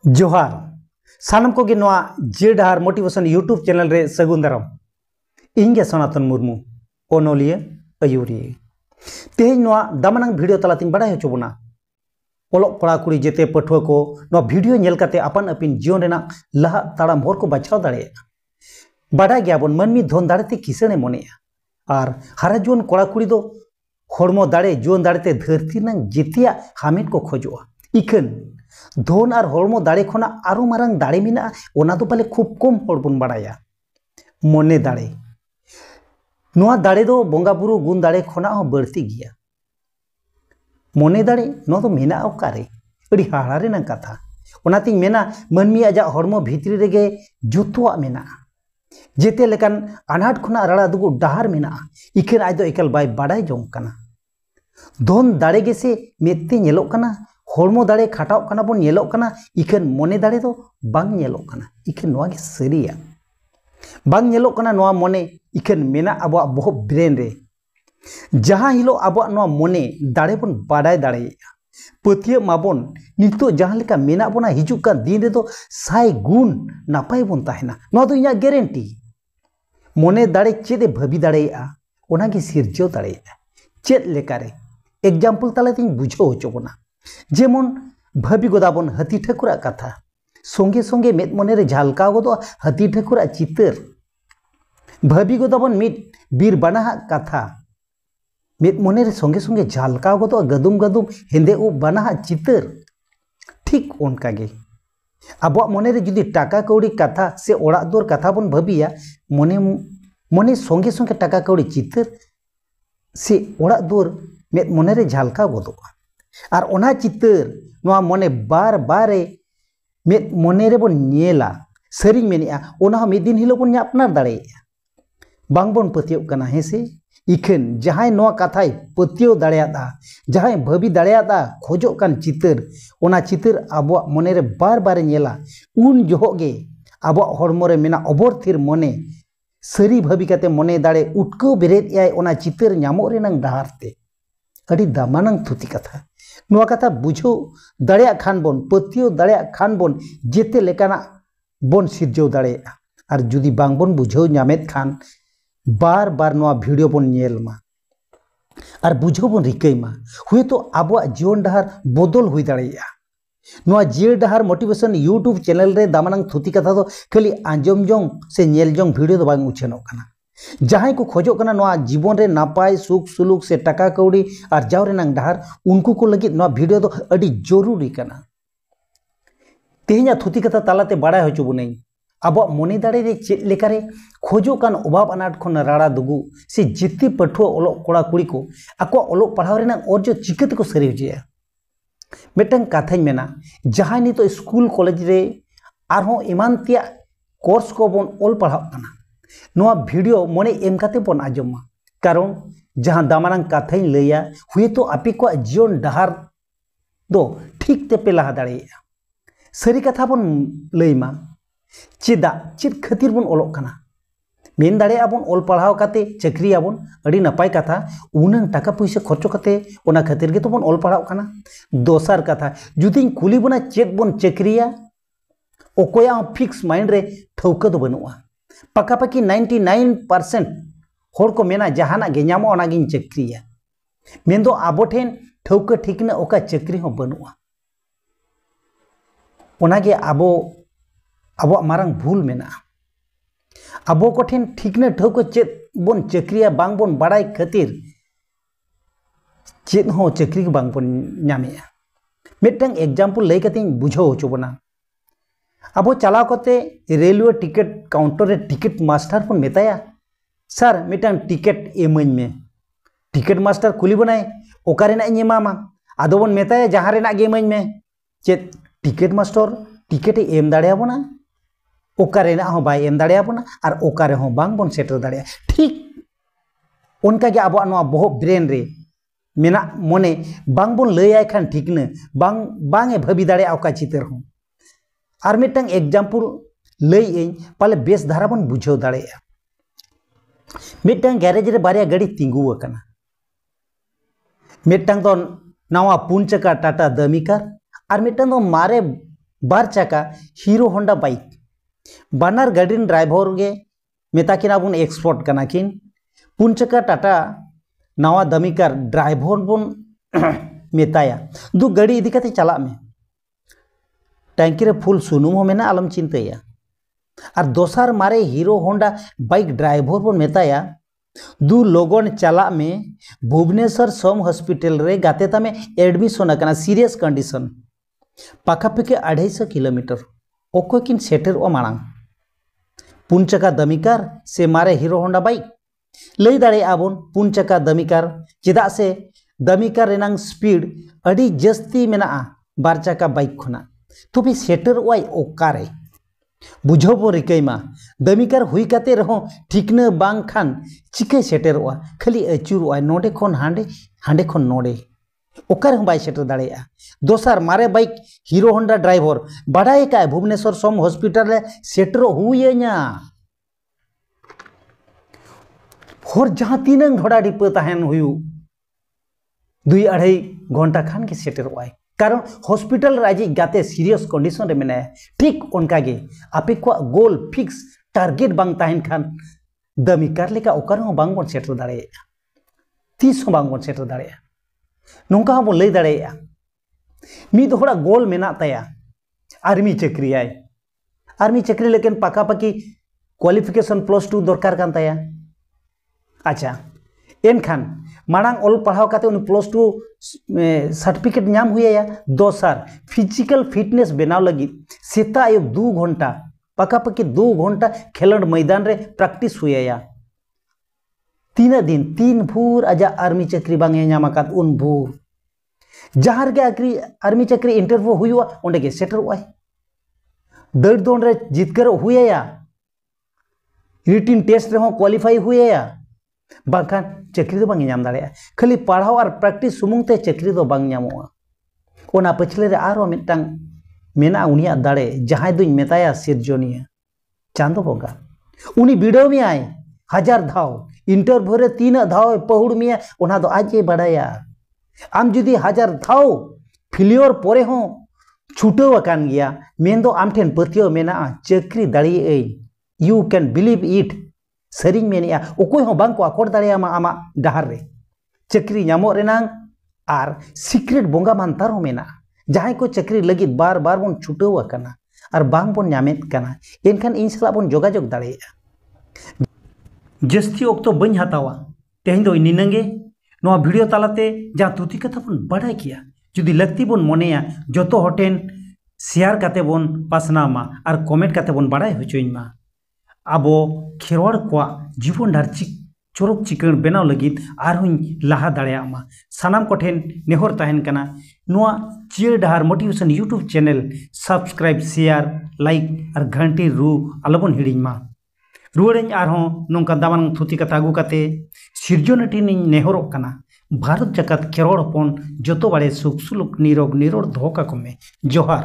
जोहार सानम को गे नोआ जे डहार मोटिवेशन यूट्यूब चैनल रे सगुन दाराम इंगे सनातन मुर्मू ओनोलिया अयूरी तेज नोआ दामनांग वीडियो तलातिन बड़ा होचोबना ओलोक कड़ा कुड़ी जेते पठुआ को नोआ वीडियो नेल काते अपन अपिन जीवन रेना लहा ताड़ाम होर को बचाव दाड़े बड़ा गयाबन मनमी धन दाड़ेते किसने मोने और हारा जुवन कड़ा कुड़ी दो होड़मो दाड़े जुवन दाड़ेते धरती नंग जेतिया हामिद को खोजोआ इखन धन और होड़मो दाड़े खोना आरो मारंग दाड़े मिना ओना तो पाले खूब कम होड़ बन बाड़ाया मने दाड़े नोआ दाड़े दो बोंगा बुरु गुण दाड़े खोना हो बढ़ती गया मने दाड़े नो तो मेना ओकारे अड़ी हाड़ा रे नंग कथा ओनातिन मेना मनमी आजा होड़मो भितरी रेगे जुतुआ मेना जेते लेकान अनाट खोना राड़ा दुगु डहार मेना इखेन आज दो एकल बाय बाड़ाय जोंग कना धन दाड़े गेसे मेते नेलोक कना होड़मो दाड़े खाटाव कना बोन नेलोक कना इखेन मने दाड़े दो बांग नेलोक कना इखेन नोआ गे सरिया बांग नेलोक कना नोआ मने इखेन मेना आबो बहु ब्रेन रे जहां हिलो आबो नोआ मने दाड़े बोन बाड़ाय दाड़े पतिया माबोन नितो जहां लेका मेना बोना हिजुक का दिन रे दो साय गुण नापाय बोन ताहेना नोआ दो इया गारंटी मने दाड़े चेदे भाबी दाड़ेया ओना गे सिरजो दाड़ेया चेद लेकारे एग्जाम्पल तालातिन बुझो होचोबना जेमन भाबी गोदाबन हाथी ठाकुरा कथा संगे संगे मेद मने रे झालका गोदो हाथी ठाकुरा चितर भाबी गोदाबन मिद बीर बानाहा कथा मेद मने रे संगे संगे झालका गोदो गदुम गदुम हेंदे उ बानाहा चितर ठीक ओनका गे आबो मने रे जुदी टाका कौड़ी कथा से ओड़ा दुआर कथा बन भाबिया मने मने संगे संगे टाका कौड़ी चितर से ओड़ा दुआर मेद मने रे झालका गोदो और ओना चितर नोआ मने बार बारे मेद मने रे बोन नेला सरिंग मेनिया ओना हो मिदिन हिलो बोन अपनार दाड़ेया बांग बोन पतियो कना हेसे इखेन जहां नोआ कथाय पतियो दाड़ेयादा जहां भाबी दाड़ेयादा खोजो कान चितर ओना चितर आबो मने रे बार बार नेला उन जोहोगे आबो होड़मो रे मेना अबोर थिर मने सरी भाबी काते मने दाड़े उटको बेरेद याय ओना चितर न्यामो रे नंग डहारते अड़ी दामानंग थुती कथा नोआ कथा बुझो दाड़ेया खान बोन पतियो दाड़ेया खान बोन जेते लेकाना बोन सिरजो दाड़ेया और जुदी बांग बोन बुझो न्यामेत खान बार बार नोआ वीडियो बोन नेल मा और बुझो बोन रिकई मा हुए तो आबो जीवन डहार बदल हुई दाड़ेया नोआ जे डहार मोटिवेशन यूट्यूब चैनल रे दामानंग थुती कथा दो खाली आंजम जोंग से नेल जोंग वीडियो दो बांग उछेनो कना जहां को खोजो कना नोआ जीवन रे नापाय सुख सुलुक से टाका कौड़ी और जाव रेनांग डहार उनको को लगी नोआ वीडियो दो अड़ी जरूरी कना तेहना थुती कथा तालाते बाड़ाय होचो बुनई आबो मने दाड़े रे चेद लेकारे खोजो कान अभाव अनाट खन राड़ा दुगु से जिते पठुआ ओलो कोड़ा कुड़ी को आको ओलो पढ़ाव रेना अर्जो चिकते को सरी होजिया मेटन कथाई मेना जहां नि तो स्कूल कॉलेज रे आरहों इमानतिया कोर्स को बोन ओल पढ़ाव कना नोआ वीडियो मने एम काते बोन आजमा कारण जहां दामानंग कथाई लैया हुए तो आपे को जीवन डहार दो ठीक ते पे लहा दाड़ेया सरी कथा बोन लैमा चेदा चेद खातिर बोन ओलोक कना मेन दाड़ेया बोन ओल पढ़ाव काते चाकरी आबोन अड़ी नपाय कथा उनंग टाका पैसा खर्चो काते ओना खातिर गे तो बोन ओल पढ़ाव कना दोसर कथा जुदी कुली बोना चेद बोन चाकरिया ओकोया फिक्स माइंड रे ठौका दो बनुआ पकापकी 99% होड़ को मेना जहाना गे न्यामो ओना गिन चाकरिया मेन दो आबो ठेन ठौका ठीकना ओका चाकरी हो बनुआ ओना गे आबो आबो मारंग भूल मेना आबो को ठेन ठीकना ठौका चेद बोन चाकरिया बांग बोन बाड़ाय खातिर चेद हो चाकरी बांग बोन न्यामेया मिटंग एग्जाम्पल लई कते बुझो होचो बना अब चलाव करते रेलवे टिकट काउंटर रे टिकट मास्टर बन मेताया सर मिटन टिकट एमन में टिकट मास्टर कुली बनाए ओकारे ना एमामा आदो बन मेताया जहां रे ना गे एमन में चेद टिकट मास्टर टिकट एम दाड़ेया बना ओकारे ना हो बाय एम दाड़ेया बना और ओकारे हो बांग बन सेटर दाड़ेया ठीक उनका गे अब नोआ बहुत ब्रेन रे मेना मने बांग बन लैया खान ठीक न बांग बांगे भाबी दाड़ेया ओका चितर हो और मिटंग एग्जाम्पल लई पाले बेस धारा बन बुझो दाड़ेया मिटंग गैरेज रे बारिया गाड़ी तिंगु अकना मिटंग तो नवा 4 चक्का टाटा दामी कार और मिटंग तो मारे बार चाका हीरो होंडा बाइक बानार गाड़ी ड्राइवर गे मेताकिना बन एक्सपोर्ट कना किन पुन चका टाटा नवा दमिकार ड्राइवर बन मेताया दु गाड़ी इदी कते चला में टैंकी रे फुल सुनुम हो मेना आलम चिंताया और दोसार मारे हीरो होंडा बाइक ड्राइवर बन मेताया दु लोगन चला में भुवनेश्वर सोम हॉस्पिटल रे गातेता में एडमिशन करना सीरियस कंडीशन पाखापाखि 250 किलोमीटर ओको किन सेटर ओ मांग पुन चका दमिकार से मारे हीरो होंडा बाइक लई दाड़े आबन पुन चका दमिकार चेदा से दमिकार रेनांग स्पीड अड़ी जस्ती मेना बार चका बाइक खुना तो भी सेटर वाई ओकारे बुझो बो रिकैमा दमिकार हुई काते रहो ठीकना बांग खान चिके सेटरवा खाली अचुरवा नोडे खन हांडे हांडे खन नोडे ओकारे हम बाय सेटर दाड़ेया दोसार मारे बाइक हीरो होंडा ड्राइवर बाडाय का भुवनेश्वर सोम हॉस्पिटल रे सेटर हुयेना होर जहां तीनंग ढोड़ा डिप तहन हुयु 2-2.5 घंटा खान के सेटर वाई कारण हॉस्पिटल राजी गाते सीरियस कंडीशन रे मेना ठीक उनका गे आपे को गोल फिक्स टारगेट बांग ताहन खान दमिकार लेका ओकर हो बांग बन सेटर दाड़ेया 30 हो बांग बन सेटर दाड़ेया नोंका हो लई दाड़ेया मी दोहड़ा गोल मेना ताया आर्मी चक्री लेकिन पाखापाखि क्वालिफिकेशन +2 दरकार कान ताया अच्छा एनखान मांग ऑल पढ़ाव काते उन +2 सर्टिफिकेट नाम हुआ दोसार फिजिकल फिटनेस बनाव लगी सेता आयुब 2 घंटा पाखापाखि 2 घंटा खेलड मैदान रे प्रैक्टिस हुआ 3 दिन 3 भूर आजा आर्मी चक्री बांगे नामाकात उन भूर जहां गे आर्मी चक्री इंटरव्यू हुआ ओंडे गे सेटर हुआ दौड़ दौड़ रे जितकर हुआ रिटिन टेस्ट रे क्वालिफाई हुआ बांखान चक्री दो बांगे नाम दाड़ेया खाली पढ़ाव और प्रैक्टिस सुमुंग ते चक्री दो बांग नामोआ ओना पछले रे आरो मिटांग मेना उनिया दाड़े जहां दुई मेताया सिरजोनिया चांदो बोंगा उनी वीडियो में आए 1000 धाव इंटरव्यू रे 3 धाव पहुड़ में ओना दो आज बड़ाया आम जुदी 1000 धाव फिलियर परे हो छुटो अकान गया मेन दो आम ठेन पतियो मेना चक्री दाड़ी ए यू कैन बिलीव इट सरिंग मेनिया ओकोय हो बांग को अकोड दाड़ेयामा आमा डहार रे चक्री नामो रेनांग आर सीक्रेट बोंगा मानतार हो मेना जहां को चक्री लगी बार बार बन छुटो अकाना और बांग बन नामेत काना एनखान इन सला बन जोगाजोग दाड़ेया जस्ती ओक्तो बन हतावा तेहन दो निनंगे नोआ वीडियो तालाते जहां तुति कथा बन बड़ाय किया जुदी लगती बन मनेया जतो होटेन शेयर काते बन पासनामा और कमेंट काते बन बड़ाय होचोइमा आबो खेरवाड़ को जीवन डार चोरक चिकन बनाव लगित आरहुं लाहा दाड़ेयामा सानाम कोठेन नेहर ताहेन कना नोआ चियर डार motivation YouTube channel subscribe share like और घंटी रू अलबन हिड़िमा रुआड़ें आरहों नोंका दामान थुती कथा आगू काते सिरजोनटी नेहरोग कना भारत जगत खेरवाड़ हपन जतो बाड़े सुख सुलुक निरोग निरोड़ दोहो काको में जोहार।